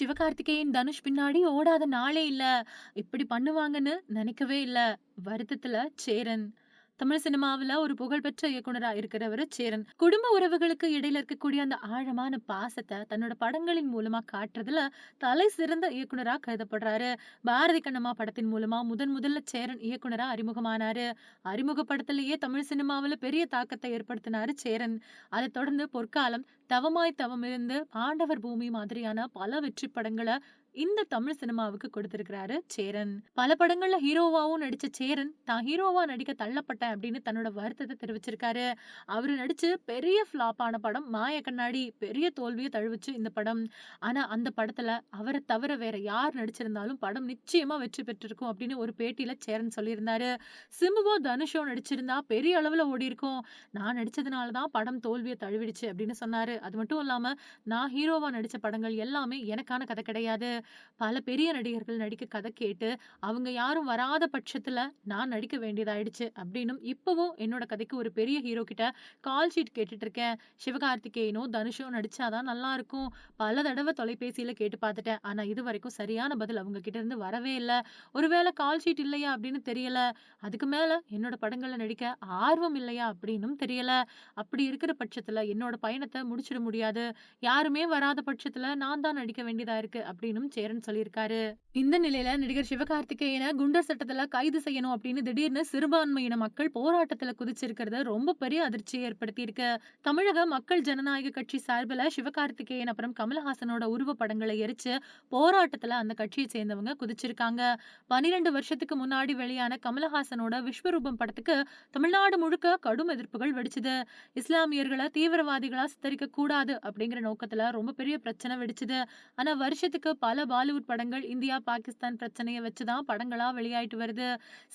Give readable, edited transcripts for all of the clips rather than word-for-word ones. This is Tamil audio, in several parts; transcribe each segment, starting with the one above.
சிவகார்த்திகேயன், தனுஷ் பின்னாடி ஓடாத நாளே இல்ல. இப்படி பண்ணுவாங்கன்னு நெனைக்கவே இல்ல. வருத்தத்துல சேரன். தமிழ் சினிமாவுல ஒரு புகழ்பெற்ற இயக்குனரா இருக்கிறவரு சேரன். குடும்ப உறவுகளுக்கு இடையில இருக்கக்கூடிய அந்த ஆழமான பாசத்த தன்னோட படங்களின் மூலமா காட்டுறதுல தலை சிறந்த இயக்குனரா கருதப்படுறாரு. பாரதி கண்ணம்மா படத்தின் மூலமா முதல்ல சேரன் இயக்குனரா அறிமுகமானாரு. அறிமுகப்படத்திலேயே தமிழ் சினிமாவுல பெரிய தாக்கத்த ஏற்படுத்தினாரு சேரன். அதைத் தொடர்ந்து பொற்காலம், தவமாய் தவமிருந்து, ஆண்டவர் பூமி மாதிரியான பல வெற்றி படங்கள இந்த தமிழ் சினிமாவுக்கு கொடுத்திருக்கிறாரு சேரன். பல படங்கள்ல ஹீரோவாவும் நடிச்ச சேரன், தான் ஹீரோவா நடிக்க தள்ளப்பட்டேன் அப்படின்னு தன்னோட வருத்தத்த தெரிவிச்சிருக்காரு. அவரு நடிச்சு பெரிய ஃப்ளாப் ஆன படம் மாய கண்ணாடி. பெரிய தோல்விய தழுவிச்சு இந்த படம். ஆனா அந்த படத்துல அவர தவிர வேற யார் நடிச்சிருந்தாலும் படம் நிச்சயமா வெற்றி பெற்றிருக்கும் அப்படின்னு ஒரு பேட்டியில சேரன் சொல்லியிருந்தாரு. சிம்புவோ, தனுஷோ நடிச்சிருந்தா பெரிய அளவுல ஓடியிருக்கும். நான் நடிச்சதுனால தான் படம் தோல்விய தழுவிடுச்சு அப்படின்னு சொன்னாரு. அது மட்டும் இல்லாம, நான் ஹீரோவா நடிச்ச படங்கள் எல்லாமே எனக்கான கதை கிடையாது. பல பெரிய நடிகர்கள் நடிக்க கதை கேட்டு, அவங்க யாரும் வராத பட்சத்துல நான் நடிக்க வேண்டியதாயிடுச்சு அப்படின்னும், இப்பவும் என்னோட கதைக்கு ஒரு பெரிய ஹீரோ கிட்ட கால் ஷீட் கேட்டுட்டு இருக்கேன். சிவகார்த்திகேயனோ, தனுஷோ நடிச்சா தான் நல்லா இருக்கும். பல தடவ தொலைபேசியில கேட்டு பார்த்துட்டேன். ஆனா இதுவரைக்கும் சரியான பதில் அவங்க கிட்ட இருந்து வரவே இல்ல. ஒருவேள கால் ஷீட் இல்லையா அப்படின்னு தெரியல. அதுக்கு மேல என்னோட படங்கள்ல நடிக்க ஆர்வம் இல்லையா அப்படின்னும் தெரியல. அப்படி இருக்கிற பட்சத்துல என்னோட பயணத்த முடிச்சிட முடியாது. யாருமே வராத பட்சத்துல நான் தான் நடிக்க வேண்டியதா இருக்கு அப்படின்னும் சேரன் சொல்லியிருக்காரு. இந்த நிலையில நடிகர் சிவகார்த்திகேயன குண்டர் சட்டத்துல கைது செய்யணும் அப்படின்னு திடீர்னு சிறுபான்மையின மக்கள் போராட்டத்துல குதிச்சிருக்கிறது ரொம்ப பெரிய அதிர்ச்சியை ஏற்படுத்தியிருக்கு. தமிழக மக்கள் ஜனநாயக கட்சி சார்பில சிவகார்த்திகேயன் அப்புறம் கமலஹாசனோட உருவ படங்களை எரிச்சு போராட்டத்துல அந்த கட்சியை சேர்ந்தவங்க குதிச்சிருக்காங்க. 12 வருஷத்துக்கு முன்னாடி வெளியான கமலஹாசனோட விஸ்வரூபம் படத்துக்கு தமிழ்நாடு முழுக்க கடும் எதிர்ப்புகள் வெடிச்சது. இஸ்லாமியர்கள தீவிரவாதிகளா சித்தரிக்க கூடாது அப்படிங்கிற நோக்கத்துல ரொம்ப பெரிய பிரச்சனை வெடிச்சது. ஆனா வருஷத்துக்கு பல பாலிவுட் படங்கள் இந்தியா, பாகிஸ்தான் பிரச்சனைய வச்சுதான் படங்களா வெளியாயிட்டு வருது.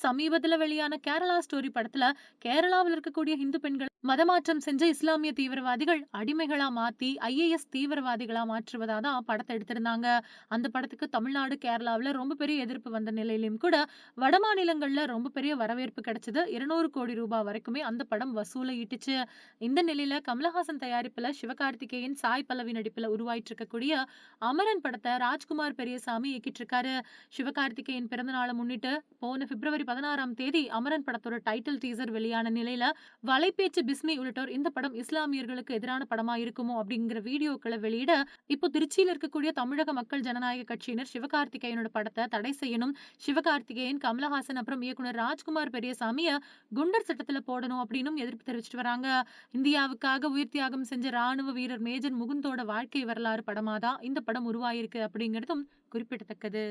சமீபத்துல வெளியான கேரளா ஸ்டோரி படத்துல கேரளாவில் இருக்கக்கூடிய இந்து பெண்கள் மதமாற்றம் செஞ்ச இஸ்லாமிய தீவிரவாதிகள் அடிமைகளா மாத்தி ஐஏஎஸ் தீவிரவாதிகளா மாற்றுவதா தான் படத்தை எடுத்திருந்தாங்க. அந்த படத்துக்கு தமிழ்நாடு, கேரளாவுல ரொம்ப பெரிய எதிர்ப்பு வந்த நிலையிலும் கூட வடமாநிலங்கள்ல ரொம்ப பெரிய வரவேற்பு கிடைச்சது. 200 கோடி ரூபாய் வரைக்குமே அந்த படம் வசூல ஈட்டுச்சு. இந்த நிலையில கமலஹாசன் தயாரிப்புல சிவகார்த்திகேயன், சாய் பல்லவி நடிப்புல உருவாயிட்டு இருக்கக்கூடிய அமரன் படத்தை ராஜ்குமார் பெரியசாமி இயக்கிட்டு இருக்காரு. சிவகார்த்திகேயன் பிறந்த நாளை முன்னிட்டு போன பிப்ரவரி 16ஆம் தேதி அமரன் படத்தோட டைட்டில் டீசர் வெளியான நிலையில வலைபேச்சு பிஸ்மி உள்ளிட்டோர் இந்த படம் இஸ்லாமியர்களுக்கு எதிரான படமா இருக்குமோ அப்படிங்கிற வீடியோக்களை வெளியிட, இப்போ திருச்சியில இருக்கக்கூடிய தமிழக மக்கள் ஜனநாயக கட்சியினர் சிவகார்த்திகேயனோட படத்தை தடை செய்யணும். சிவகார்த்திகேயன், கமலஹாசன் அப்புறம் இயக்குனர் ராஜ்குமார் பெரியசாமிய குண்டர் சட்டத்துல போடணும் அப்படின்னும் எதிர்ப்பு தெரிவிச்சிட்டு வராங்க. இந்தியாவுக்காக உயிர் தியாகம் செஞ்ச ராணுவ வீரர் மேஜர் முகுந்தோட வாழ்க்கை வரலாறு படமா தான் இந்த படம் உருவாயிருக்கு அப்படிங்கிறதும் குறிப்பிடத்தக்கது.